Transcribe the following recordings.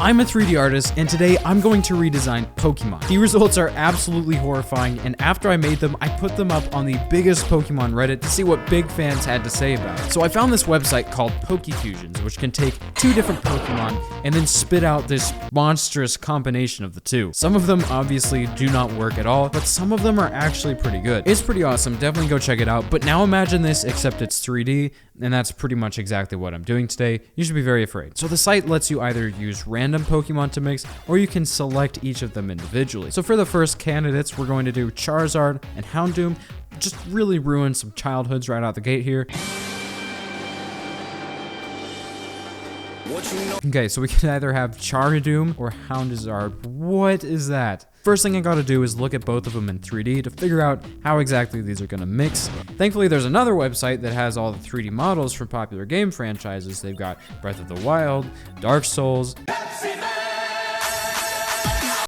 I'm a 3D artist, and today I'm going to redesign Pokemon. The results are absolutely horrifying, and after I made them, I put them up on the biggest Pokemon Reddit to see what big fans had to say about it. So I found this website called PokeFusions, which can take two different Pokemon and then spit out this monstrous combination of the two. Some of them obviously do not work at all, but some of them are actually pretty good. It's pretty awesome, definitely go check it out. But now imagine this, except it's 3D, and that's pretty much exactly what I'm doing today. You should be very afraid. So the site lets you either use random Pokemon to mix, or you can select each of them individually. So for the first candidates, we're going to do Charizard and Houndoom. Just really ruin some childhoods right out the gate here. Okay, so we can either have Charidoom or Houndoom. What is that? First thing I gotta do is look at both of them in 3D to figure out how exactly these are gonna mix. Thankfully, there's another website that has all the 3D models from popular game franchises. They've got Breath of the Wild, Dark Souls,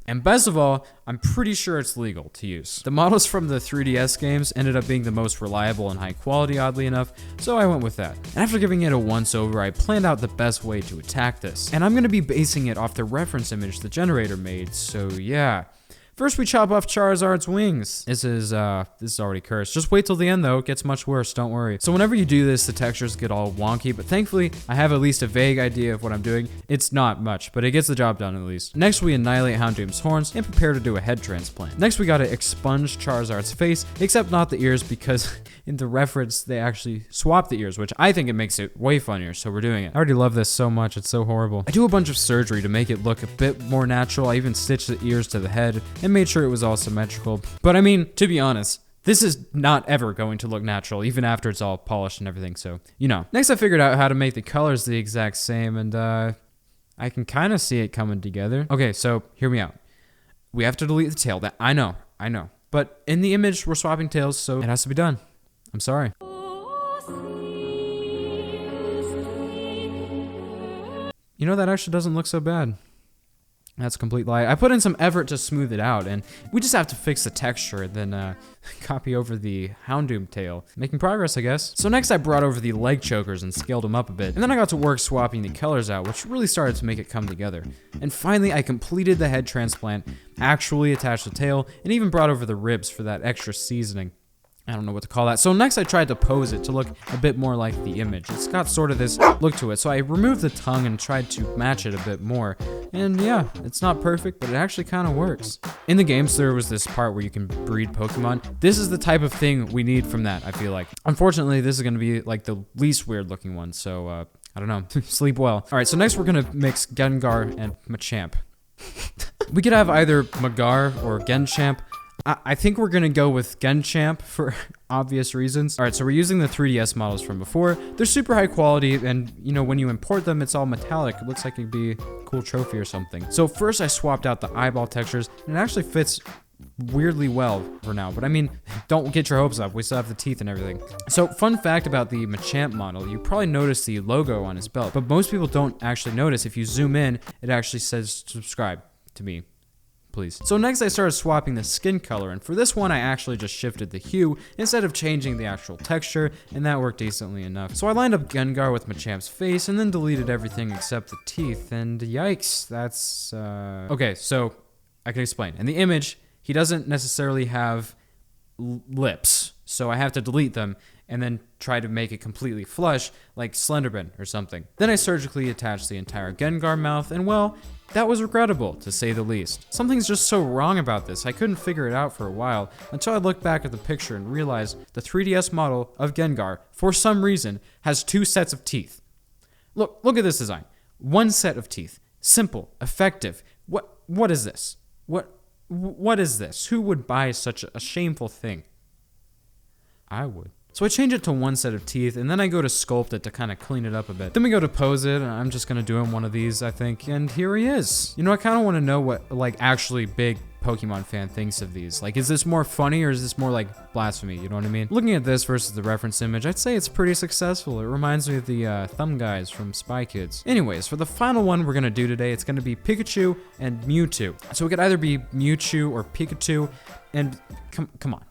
and best of all, I'm pretty sure it's legal to use. The models from the 3DS games ended up being the most reliable and high quality, oddly enough, so I went with that. And after giving it a once over, I planned out the best way to attack this. And I'm gonna be basing it off the reference image the generator made, so yeah. First, we chop off Charizard's wings. This is already cursed. Just wait till the end though, it gets much worse, don't worry. So whenever you do this, the textures get all wonky, but thankfully, I have at least a vague idea of what I'm doing. It's not much, but it gets the job done at least. Next, we annihilate Houndoom's horns and prepare to do a head transplant. Next, we gotta expunge Charizard's face, except not the ears, because in the reference, they actually swap the ears, which I think it makes it way funnier, so we're doing it. I already love this so much, it's so horrible. I do a bunch of surgery to make it look a bit more natural. I even stitched the ears to the head and made sure it was all symmetrical. But I mean, to be honest, this is not ever going to look natural, even after it's all polished and everything, so, you know. Next, I figured out how to make the colors the exact same, and I can kind of see it coming together. Okay, so hear me out. We have to delete the tail. That I know. But in the image, we're swapping tails, so it has to be done. I'm sorry. You know, that actually doesn't look so bad. That's a complete lie. I put in some effort to smooth it out, and we just have to fix the texture and then copy over the Houndoom tail. Making progress, I guess. So next I brought over the leg chokers and scaled them up a bit, and then I got to work swapping the colors out, which really started to make it come together. And finally, I completed the head transplant, actually attached the tail, and even brought over the ribs for that extra seasoning. I don't know what to call that. So next I tried to pose it to look a bit more like the image. It's got sort of this look to it. So I removed the tongue and tried to match it a bit more. And yeah, it's not perfect, but it actually kind of works. In the games, there was this part where you can breed Pokemon. This is the type of thing we need from that, I feel like. Unfortunately, this is going to be like the least weird looking one. So I don't know. Sleep well. All right, so next we're going to mix Gengar and Machamp. We could have either Magar or Genchamp. I think we're gonna go with Genchamp for obvious reasons. All right, so we're using the 3DS models from before. They're super high quality, and you know, when you import them, it's all metallic. It looks like it'd be a cool trophy or something. So first I swapped out the eyeball textures, and it actually fits weirdly well for now, but I mean, don't get your hopes up. We still have the teeth and everything. So fun fact about the Machamp model, you probably noticed the logo on his belt, but most people don't actually notice. If you zoom in, it actually says subscribe to me, please. So next I started swapping the skin color, and for this one I actually just shifted the hue instead of changing the actual texture, and that worked decently enough. So I lined up Gengar with Machamp's face and then deleted everything except the teeth, and yikes, that's okay, so I can explain. In the image, he doesn't necessarily have lips, so I have to delete them and then try to make it completely flush like Slenderman or something. Then I surgically attached the entire Gengar mouth, and well, that was regrettable, to say the least. Something's just so wrong about this. I couldn't figure it out for a while until I looked back at the picture and realized the 3DS model of Gengar, for some reason, has two sets of teeth. Look at this design. One set of teeth. Simple, effective. What is this? What is this? Who would buy such a shameful thing? I would. So I change it to one set of teeth, and then I go to sculpt it to kind of clean it up a bit. Then we go to pose it, and I'm just gonna do him one of these, I think, and here he is. You know, I kind of want to know what, like, actually big Pokemon fan thinks of these. Like, is this more funny, or is this more like blasphemy, you know what I mean? Looking at this versus the reference image, I'd say it's pretty successful. It reminds me of the thumb guys from Spy Kids. Anyways, for the final one we're gonna do today, it's gonna be Pikachu and Mewtwo. So it could either be Mewtwo or PikaTwo, and come on.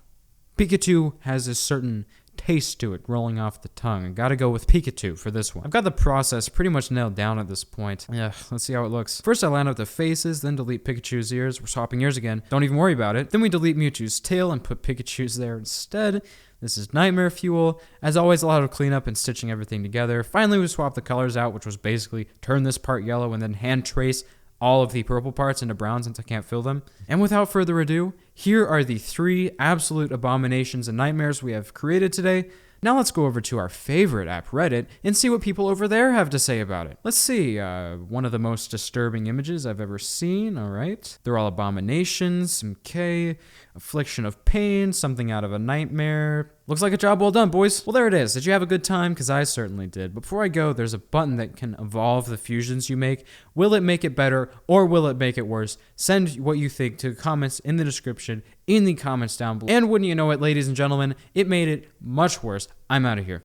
Pikachu has a certain taste to it rolling off the tongue. I gotta go with Pikachu for this one. I've got the process pretty much nailed down at this point. Yeah, let's see how it looks. First I line up the faces, then delete Pikachu's ears. We're swapping ears again. Don't even worry about it. Then we delete Mewtwo's tail and put Pikachu's there instead. This is nightmare fuel. As always, a lot of cleanup and stitching everything together. Finally, we swapped the colors out, which was basically turn this part yellow and then hand trace all of the purple parts into brown since I can't fill them. And without further ado, here are the 3 absolute abominations and nightmares we have created today. Now let's go over to our favorite app, Reddit, and see what people over there have to say about it. Let's see, one of the most disturbing images I've ever seen, all right. They're all abominations, some K, affliction of pain, something out of a nightmare. Looks like a job well done, boys. Well, there it is. Did you have a good time? Because I certainly did. Before I go, there's a button that can evolve the fusions you make. Will it make it better or will it make it worse? Send what you think to comments in the description, in the comments down below. And wouldn't you know it, ladies and gentlemen, it made it much worse. I'm out of here.